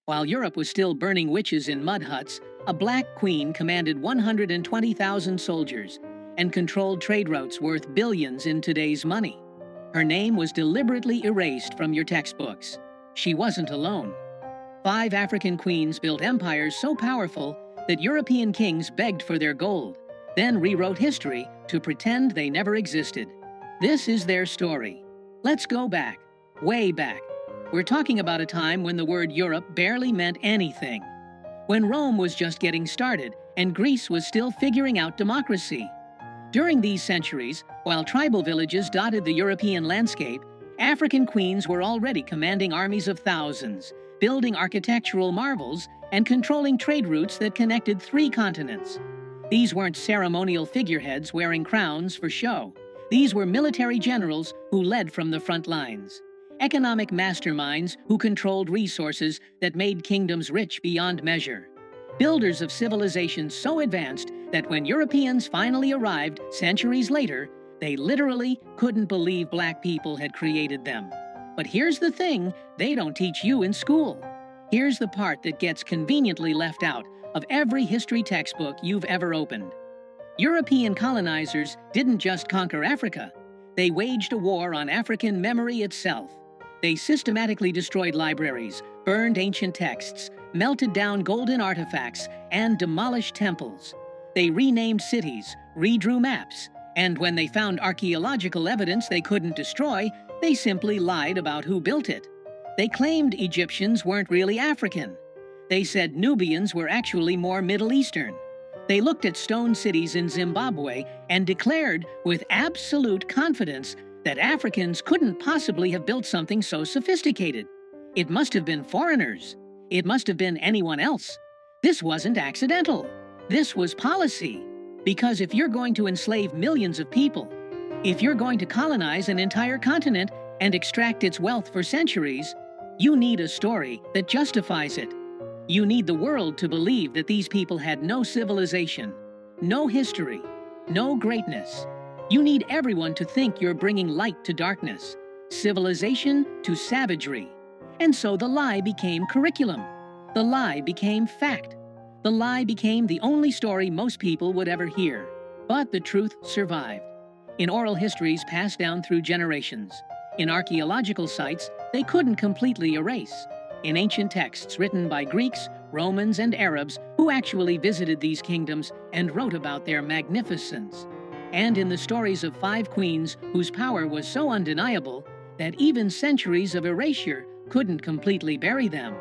While Europe was still burning witches in mud huts, a black queen commanded 120,000 soldiers and controlled trade routes worth billions in today's money. Her name was deliberately erased from your textbooks. She wasn't alone. 5 African queens built empires so powerful that European kings begged for their gold, then rewrote history to pretend they never existed. This is their story. Let's go back, way back. We're talking about a time when the word Europe barely meant anything. When Rome was just getting started and Greece was still figuring out democracy. During these centuries, while tribal villages dotted the European landscape, African queens were already commanding armies of thousands, building architectural marvels, and controlling trade routes that connected 3 continents. These weren't ceremonial figureheads wearing crowns for show. These were military generals who led from the front lines. Economic masterminds who controlled resources that made kingdoms rich beyond measure. Builders of civilizations so advanced that when Europeans finally arrived centuries later, they literally couldn't believe black people had created them. But here's the thing they don't teach you in school. Here's the part that gets conveniently left out of every history textbook you've ever opened. European colonizers didn't just conquer Africa. They waged a war on African memory itself. They systematically destroyed libraries, burned ancient texts, melted down golden artifacts, and demolished temples. They renamed cities, redrew maps, and when they found archaeological evidence they couldn't destroy, they simply lied about who built it. They claimed Egyptians weren't really African. They said Nubians were actually more Middle Eastern. They looked at stone cities in Zimbabwe and declared with absolute confidence that Africans couldn't possibly have built something so sophisticated. It must have been foreigners. It must have been anyone else. This wasn't accidental. This was policy. Because if you're going to enslave millions of people, if you're going to colonize an entire continent and extract its wealth for centuries, you need a story that justifies it. You need the world to believe that these people had no civilization, no history, no greatness. You need everyone to think you're bringing light to darkness, civilization to savagery. And so the lie became curriculum. The lie became fact. The lie became the only story most people would ever hear. But the truth survived. In oral histories passed down through generations. In archaeological sites they couldn't completely erase. In ancient texts written by Greeks, Romans, and Arabs who actually visited these kingdoms and wrote about their magnificence. And in the stories of 5 queens whose power was so undeniable that even centuries of erasure couldn't completely bury them.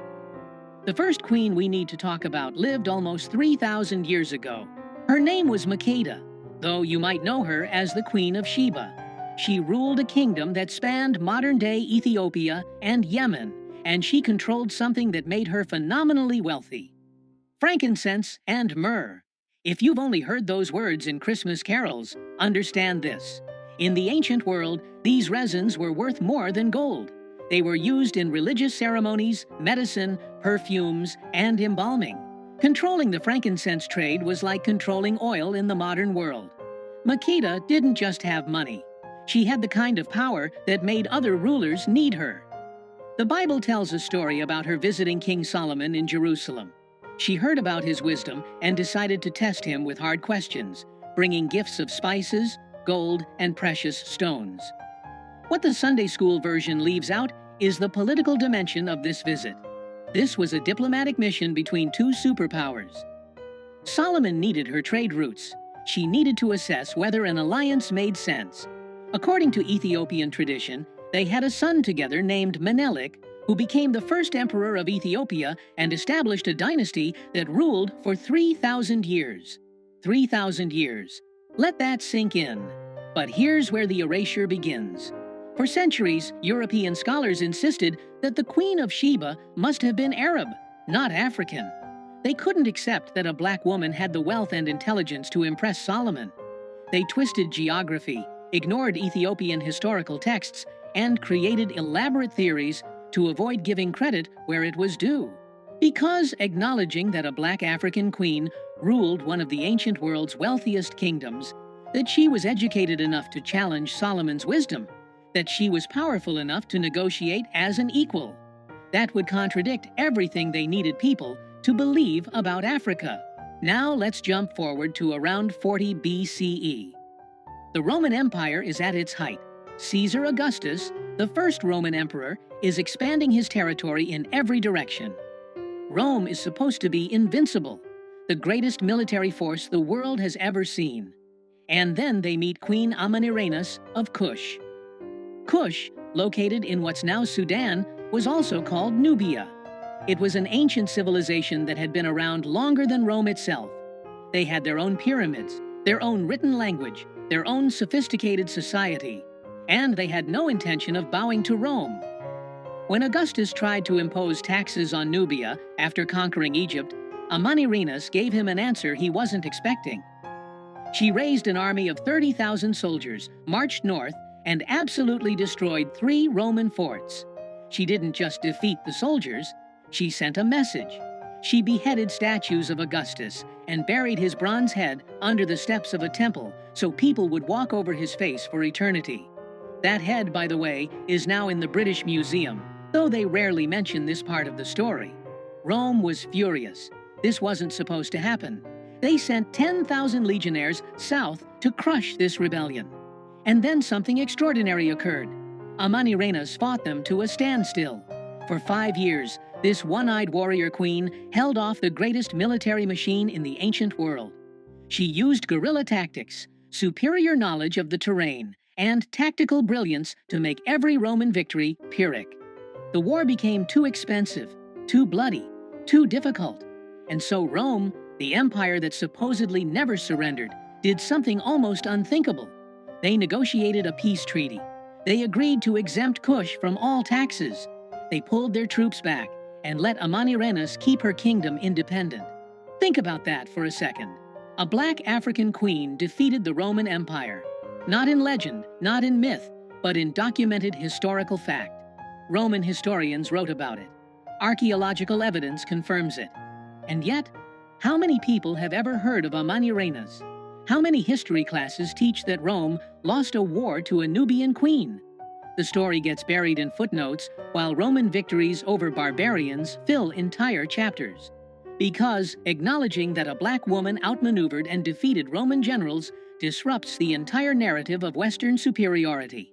The first queen we need to talk about lived almost 3,000 years ago. Her name was Makeda, though you might know her as the Queen of Sheba. She ruled a kingdom that spanned modern-day Ethiopia and Yemen, and she controlled something that made her phenomenally wealthy: frankincense and myrrh. If you've only heard those words in Christmas carols, understand this. In the ancient world, these resins were worth more than gold. They were used in religious ceremonies, medicine, perfumes, and embalming. Controlling the frankincense trade was like controlling oil in the modern world. Makeda didn't just have money. She had the kind of power that made other rulers need her. The Bible tells a story about her visiting King Solomon in Jerusalem. She heard about his wisdom and decided to test him with hard questions, bringing gifts of spices, gold, and precious stones. What the Sunday school version leaves out is the political dimension of this visit. This was a diplomatic mission between 2 superpowers. Solomon needed her trade routes. She needed to assess whether an alliance made sense. According to Ethiopian tradition, they had a son together named Menelik, who became the first emperor of Ethiopia and established a dynasty that ruled for 3,000 years. 3,000 years. Let that sink in. But here's where the erasure begins. For centuries, European scholars insisted that the Queen of Sheba must have been Arab, not African. They couldn't accept that a black woman had the wealth and intelligence to impress Solomon. They twisted geography, ignored Ethiopian historical texts, and created elaborate theories to avoid giving credit where it was due. Because acknowledging that a black African queen ruled one of the ancient world's wealthiest kingdoms, that she was educated enough to challenge Solomon's wisdom, that she was powerful enough to negotiate as an equal. That would contradict everything they needed people to believe about Africa. Now let's jump forward to around 40 BCE. The Roman Empire is at its height. Caesar Augustus, the first Roman emperor, is expanding his territory in every direction. Rome is supposed to be invincible, the greatest military force the world has ever seen. And then they meet Queen Amanirenas of Kush. Kush, located in what's now Sudan, was also called Nubia. It was an ancient civilization that had been around longer than Rome itself. They had their own pyramids, their own written language, their own sophisticated society, and they had no intention of bowing to Rome. When Augustus tried to impose taxes on Nubia after conquering Egypt, Amanirenas gave him an answer he wasn't expecting. She raised an army of 30,000 soldiers, marched north, and absolutely destroyed 3 Roman forts. She didn't just defeat the soldiers, she sent a message. She beheaded statues of Augustus and buried his bronze head under the steps of a temple so people would walk over his face for eternity. That head, by the way, is now in the British Museum, though they rarely mention this part of the story. Rome was furious. This wasn't supposed to happen. They sent 10,000 legionnaires south to crush this rebellion. And then something extraordinary occurred. Amanirenas fought them to a standstill. For 5 years, this one-eyed warrior queen held off the greatest military machine in the ancient world. She used guerrilla tactics, superior knowledge of the terrain, and tactical brilliance to make every Roman victory Pyrrhic. The war became too expensive, too bloody, too difficult. And so Rome, the empire that supposedly never surrendered, did something almost unthinkable. They negotiated a peace treaty. They agreed to exempt Kush from all taxes. They pulled their troops back and let Amanirenas keep her kingdom independent. Think about that for a second. A black African queen defeated the Roman Empire. Not in legend, not in myth, but in documented historical fact. Roman historians wrote about it. Archaeological evidence confirms it. And yet, how many people have ever heard of Amanirenas? How many history classes teach that Rome lost a war to a Nubian queen? The story gets buried in footnotes, while Roman victories over barbarians fill entire chapters. Because acknowledging that a black woman outmaneuvered and defeated Roman generals disrupts the entire narrative of Western superiority.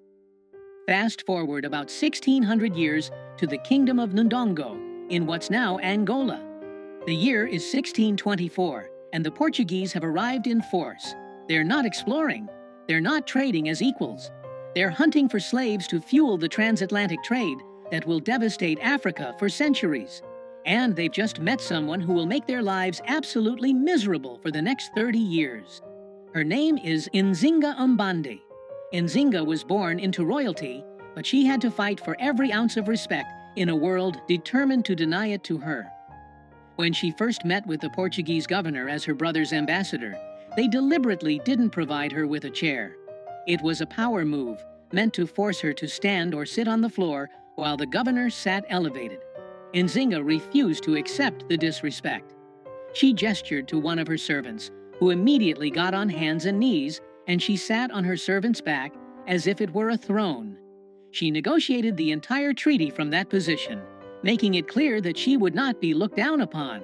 Fast forward about 1,600 years to the kingdom of Ndongo in what's now Angola. The year is 1624, and the Portuguese have arrived in force. They're not exploring. They're not trading as equals. They're hunting for slaves to fuel the transatlantic trade that will devastate Africa for centuries. And they've just met someone who will make their lives absolutely miserable for the next 30 years. Her name is Nzinga Mbande. Nzinga was born into royalty, but she had to fight for every ounce of respect in a world determined to deny it to her. When she first met with the Portuguese governor as her brother's ambassador, they deliberately didn't provide her with a chair. It was a power move, meant to force her to stand or sit on the floor while the governor sat elevated. Nzinga refused to accept the disrespect. She gestured to one of her servants, who immediately got on hands and knees, and she sat on her servant's back as if it were a throne. She negotiated the entire treaty from that position, making it clear that she would not be looked down upon.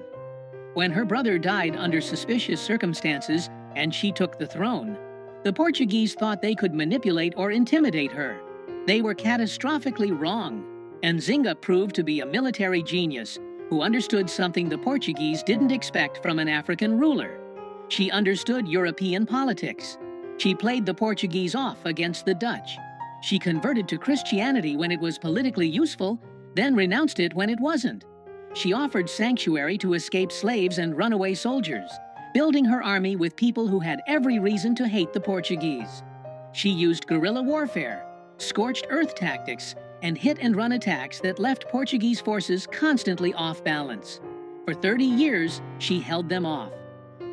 When her brother died under suspicious circumstances and she took the throne, the Portuguese thought they could manipulate or intimidate her. They were catastrophically wrong. Nzinga proved to be a military genius who understood something the Portuguese didn't expect from an African ruler. She understood European politics. She played the Portuguese off against the Dutch. She converted to Christianity when it was politically useful, then renounced it when it wasn't. She offered sanctuary to escaped slaves and runaway soldiers, building her army with people who had every reason to hate the Portuguese. She used guerrilla warfare, scorched earth tactics, and hit-and-run attacks that left Portuguese forces constantly off balance. For 30 years, she held them off.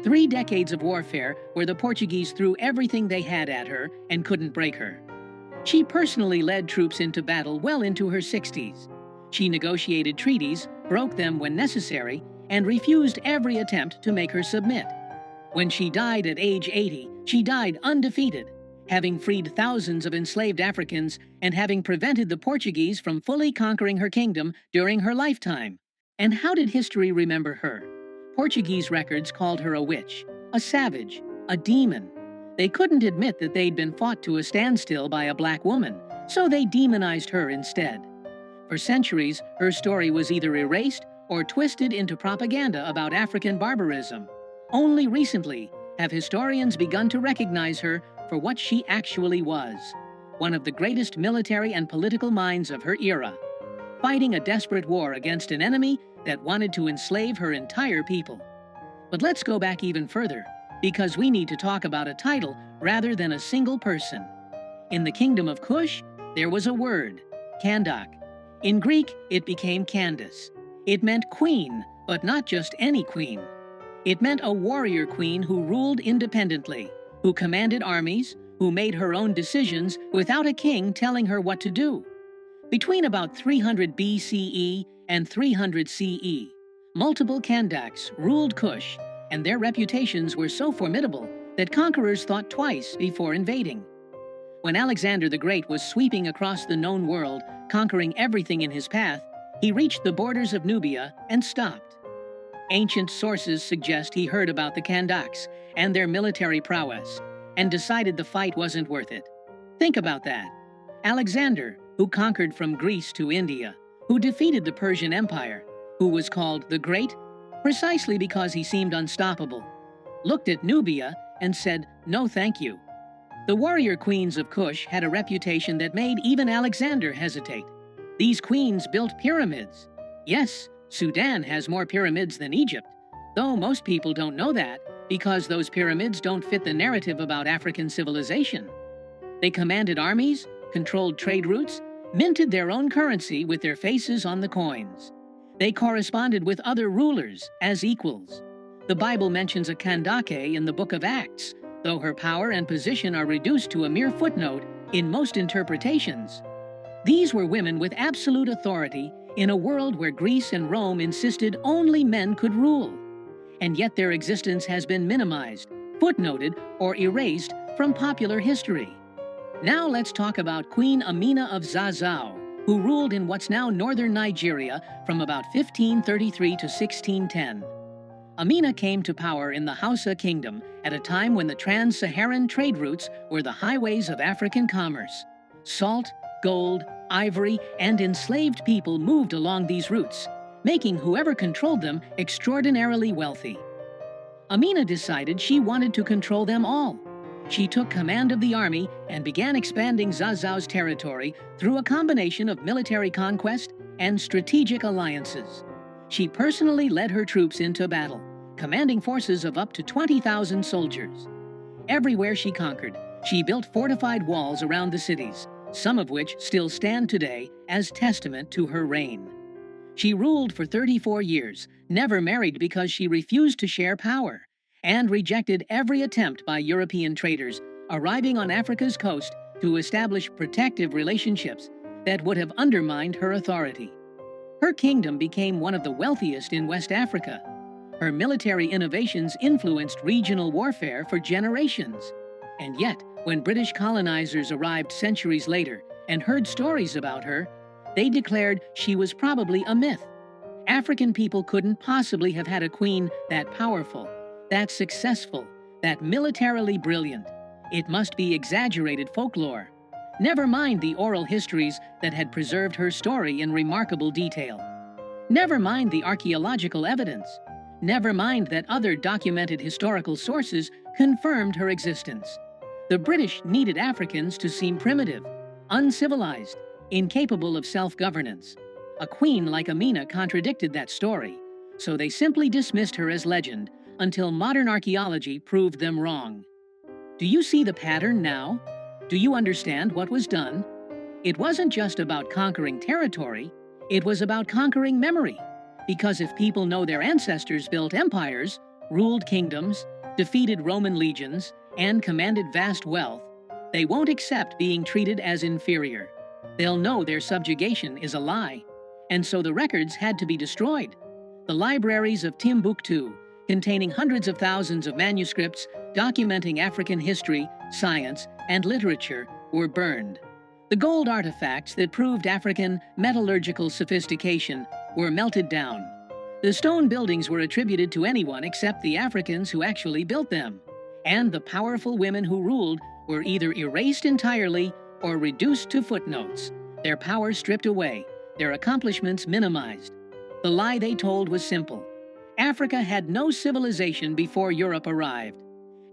3 decades of warfare where the Portuguese threw everything they had at her and couldn't break her. She personally led troops into battle well into her 60s. She negotiated treaties, broke them when necessary, and refused every attempt to make her submit. When she died at age 80, she died undefeated. having freed thousands of enslaved Africans and having prevented the Portuguese from fully conquering her kingdom during her lifetime. And how did history remember her? Portuguese records called her a witch, a savage, a demon. They couldn't admit that they'd been fought to a standstill by a black woman, so they demonized her instead. For centuries, her story was either erased or twisted into propaganda about African barbarism. Only recently have historians begun to recognize her for what she actually was, one of the greatest military and political minds of her era, fighting a desperate war against an enemy that wanted to enslave her entire people. But let's go back even further, because we need to talk about a title rather than a single person. In the kingdom of Kush, there was a word, Kandak. In Greek, it became Candace. It meant queen, but not just any queen. It meant a warrior queen who ruled independently, who commanded armies, who made her own decisions without a king telling her what to do. Between about 300 BCE and 300 CE, multiple Kandaks ruled Kush, and their reputations were so formidable that conquerors thought twice before invading. When Alexander the Great was sweeping across the known world, conquering everything in his path, he reached the borders of Nubia and stopped. Ancient sources suggest he heard about the Kandaks and their military prowess, and decided the fight wasn't worth it. Think about that. Alexander, who conquered from Greece to India, who defeated the Persian Empire, who was called the Great precisely because he seemed unstoppable, looked at Nubia and said, "No thank you." The warrior queens of Kush had a reputation that made even Alexander hesitate. These queens built pyramids. Yes, Sudan has more pyramids than Egypt, though most people don't know that because those pyramids don't fit the narrative about African civilization. They commanded armies, controlled trade routes, minted their own currency with their faces on the coins. They corresponded with other rulers as equals. The Bible mentions a Kandake in the book of Acts, though her power and position are reduced to a mere footnote in most interpretations. These were women with absolute authority in a world where Greece and Rome insisted only men could rule. And yet their existence has been minimized, footnoted, or erased from popular history. Now let's talk about Queen Amina of Zazzau, who ruled in what's now northern Nigeria from about 1533 to 1610. Amina came to power in the Hausa Kingdom at a time when the trans-Saharan trade routes were the highways of African commerce. Salt, gold, ivory, and enslaved people moved along these routes, making whoever controlled them extraordinarily wealthy. Amina decided she wanted to control them all. She took command of the army and began expanding Zazzau's territory through a combination of military conquest and strategic alliances. She personally led her troops into battle, commanding forces of up to 20,000 soldiers. Everywhere she conquered, she built fortified walls around the cities, some of which still stand today as testament to her reign. She ruled for 34 years, never married because she refused to share power, and rejected every attempt by European traders arriving on Africa's coast to establish protective relationships that would have undermined her authority. Her kingdom became one of the wealthiest in West Africa. Her military innovations influenced regional warfare for generations. And yet, when British colonizers arrived centuries later and heard stories about her, they declared she was probably a myth. African people couldn't possibly have had a queen that powerful, that successful, that militarily brilliant. It must be exaggerated folklore. Never mind the oral histories that had preserved her story in remarkable detail. Never mind the archaeological evidence. Never mind that other documented historical sources confirmed her existence. The British needed Africans to seem primitive, uncivilized, incapable of self-governance. A queen like Amina contradicted that story, so they simply dismissed her as legend until modern archaeology proved them wrong. Do you see the pattern now? Do you understand what was done? It wasn't just about conquering territory, it was about conquering memory. Because if people know their ancestors built empires, ruled kingdoms, defeated Roman legions, and commanded vast wealth, they won't accept being treated as inferior. They'll know their subjugation is a lie. And so the records had to be destroyed. The libraries of Timbuktu, containing hundreds of thousands of manuscripts documenting African history, science, and literature, were burned. The gold artifacts that proved African metallurgical sophistication were melted down. The stone buildings were attributed to anyone except the Africans who actually built them. And the powerful women who ruled were either erased entirely or reduced to footnotes, their power stripped away, their accomplishments minimized. The lie they told was simple. Africa had no civilization before Europe arrived.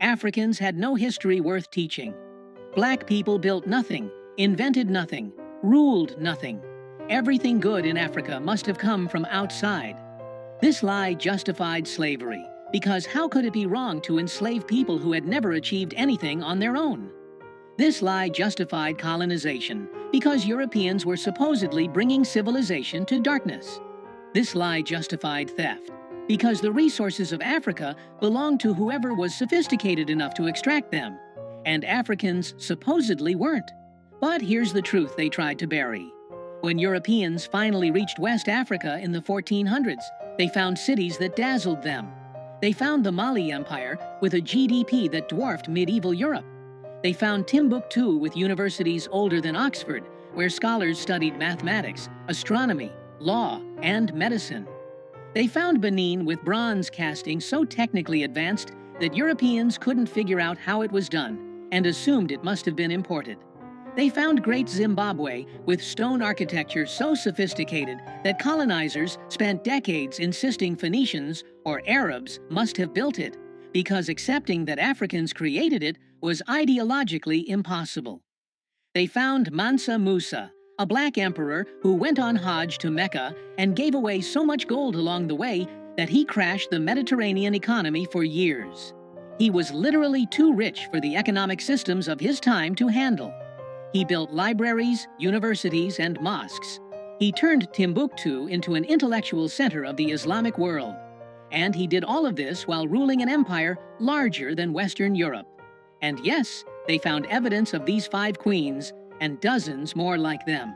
Africans had no history worth teaching. Black people built nothing, invented nothing, ruled nothing. Everything good in Africa must have come from outside. This lie justified slavery, because how could it be wrong to enslave people who had never achieved anything on their own? This lie justified colonization, because Europeans were supposedly bringing civilization to darkness. This lie justified theft, because the resources of Africa belonged to whoever was sophisticated enough to extract them, and Africans supposedly weren't. But here's the truth they tried to bury. When Europeans finally reached West Africa in the 1400s, they found cities that dazzled them. They found the Mali Empire with a GDP that dwarfed medieval Europe. They found Timbuktu with universities older than Oxford, where scholars studied mathematics, astronomy, law, and medicine. They found Benin with bronze casting so technically advanced that Europeans couldn't figure out how it was done and assumed it must have been imported. They found Great Zimbabwe with stone architecture so sophisticated that colonizers spent decades insisting Phoenicians or Arabs must have built it, because accepting that Africans created it was ideologically impossible. They found Mansa Musa, a black emperor who went on Hajj to Mecca and gave away so much gold along the way that he crashed the Mediterranean economy for years. He was literally too rich for the economic systems of his time to handle. He built libraries, universities, and mosques. He turned Timbuktu into an intellectual center of the Islamic world. And he did all of this while ruling an empire larger than Western Europe. And yes, they found evidence of these 5 queens and dozens more like them.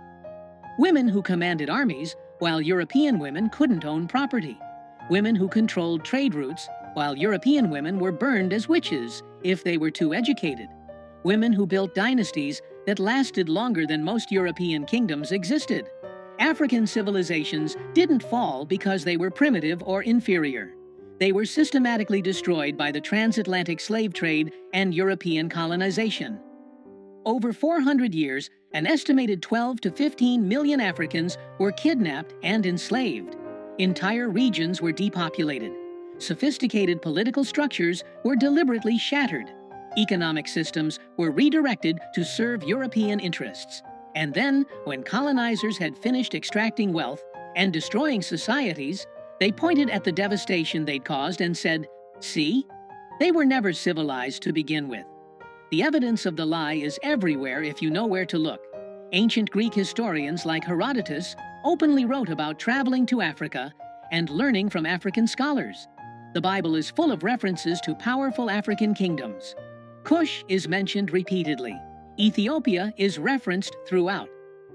Women who commanded armies, while European women couldn't own property. Women who controlled trade routes, while European women were burned as witches if they were too educated. Women who built dynasties that lasted longer than most European kingdoms existed. African civilizations didn't fall because they were primitive or inferior. They were systematically destroyed by the transatlantic slave trade and European colonization. Over 400 years, an estimated 12 to 15 million Africans were kidnapped and enslaved. Entire regions were depopulated. Sophisticated political structures were deliberately shattered. Economic systems were redirected to serve European interests. And then, when colonizers had finished extracting wealth and destroying societies, they pointed at the devastation they'd caused and said, "See? They were never civilized to begin with." The evidence of the lie is everywhere if you know where to look. Ancient Greek historians like Herodotus openly wrote about traveling to Africa and learning from African scholars. The Bible is full of references to powerful African kingdoms. Kush is mentioned repeatedly. Ethiopia is referenced throughout.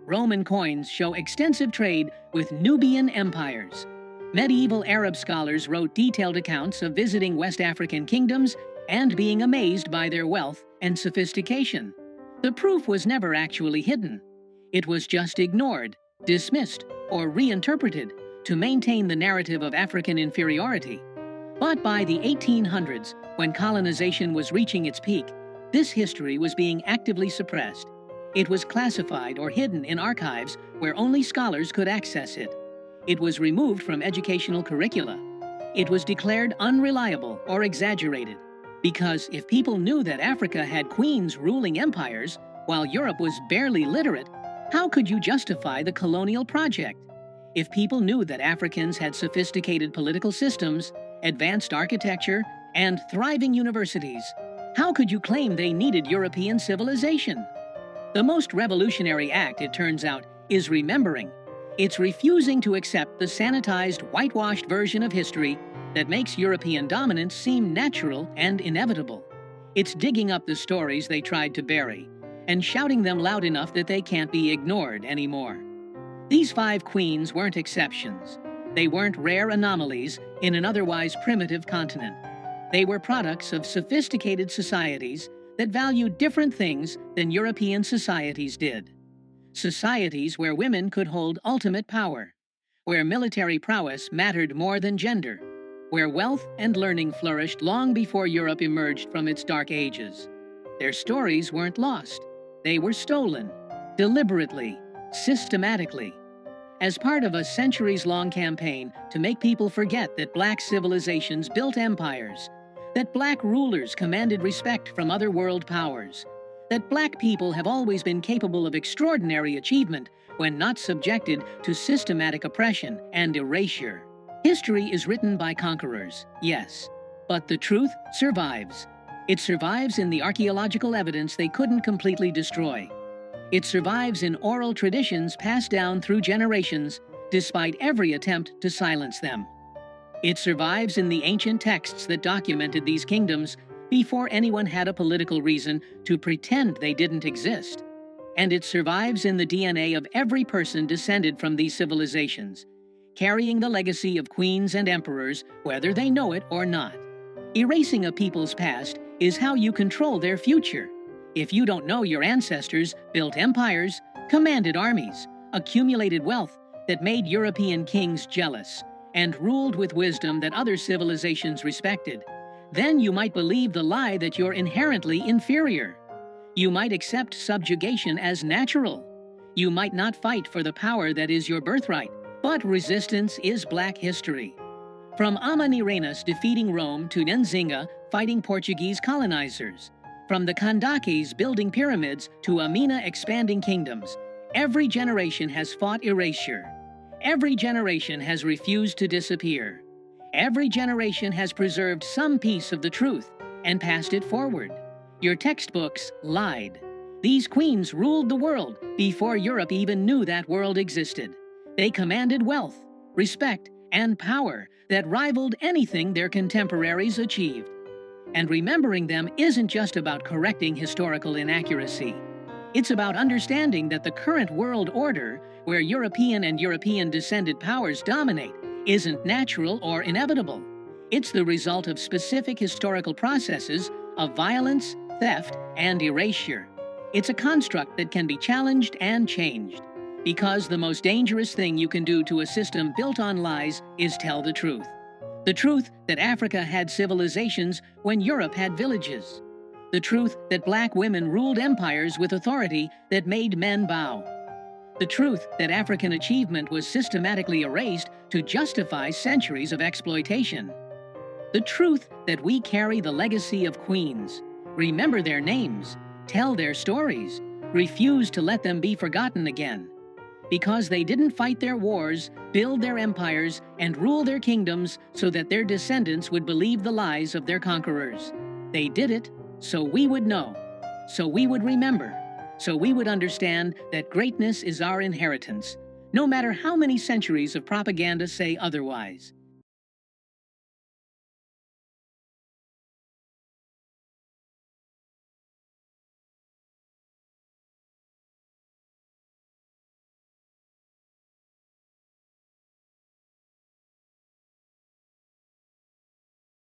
Roman coins show extensive trade with Nubian empires. Medieval Arab scholars wrote detailed accounts of visiting West African kingdoms and being amazed by their wealth and sophistication. The proof was never actually hidden. It was just ignored, dismissed, or reinterpreted to maintain the narrative of African inferiority. But by the 1800s, when colonization was reaching its peak, this history was being actively suppressed. It was classified or hidden in archives where only scholars could access it. It was removed from educational curricula. It was declared unreliable or exaggerated. Because if people knew that Africa had queens ruling empires, while Europe was barely literate, how could you justify the colonial project? If people knew that Africans had sophisticated political systems, advanced architecture, and thriving universities, how could you claim they needed European civilization? The most revolutionary act, it turns out, is remembering. It's refusing to accept the sanitized, whitewashed version of history that makes European dominance seem natural and inevitable. It's digging up the stories they tried to bury and shouting them loud enough that they can't be ignored anymore. These 5 queens weren't exceptions. They weren't rare anomalies in an otherwise primitive continent. They were products of sophisticated societies that valued different things than European societies did. Societies where women could hold ultimate power, where military prowess mattered more than gender, where wealth and learning flourished long before Europe emerged from its dark ages. Their stories weren't lost. They were stolen, deliberately, systematically, as part of a centuries-long campaign to make people forget that black civilizations built empires, that black rulers commanded respect from other world powers, that black people have always been capable of extraordinary achievement when not subjected to systematic oppression and erasure. History is written by conquerors, yes, but the truth survives. It survives in the archaeological evidence they couldn't completely destroy. It survives in oral traditions passed down through generations, despite every attempt to silence them. It survives in the ancient texts that documented these kingdoms before anyone had a political reason to pretend they didn't exist. And it survives in the DNA of every person descended from these civilizations, carrying the legacy of queens and emperors, whether they know it or not. Erasing a people's past is how you control their future. If you don't know your ancestors built empires, commanded armies, accumulated wealth that made European kings jealous, and ruled with wisdom that other civilizations respected, then you might believe the lie that you're inherently inferior. You might accept subjugation as natural. You might not fight for the power that is your birthright, but resistance is black history. From Amanirenas defeating Rome to Nzinga fighting Portuguese colonizers, from the Kandakis building pyramids to Amina expanding kingdoms, every generation has fought erasure. Every generation has refused to disappear. Every generation has preserved some piece of the truth and passed it forward. Your textbooks lied. These queens ruled the world before Europe even knew that world existed. They commanded wealth, respect, and power that rivaled anything their contemporaries achieved. And remembering them isn't just about correcting historical inaccuracy. It's about understanding that the current world order, where European and European-descended powers dominate, isn't natural or inevitable. It's the result of specific historical processes of violence, theft, and erasure. It's a construct that can be challenged and changed. Because the most dangerous thing you can do to a system built on lies is tell the truth. The truth that Africa had civilizations when Europe had villages. The truth that black women ruled empires with authority that made men bow. The truth that African achievement was systematically erased to justify centuries of exploitation. The truth that we carry the legacy of queens, remember their names, tell their stories, refuse to let them be forgotten again. Because they didn't fight their wars, build their empires, and rule their kingdoms so that their descendants would believe the lies of their conquerors. They did it so we would know, so we would remember, so we would understand that greatness is our inheritance, no matter how many centuries of propaganda say otherwise.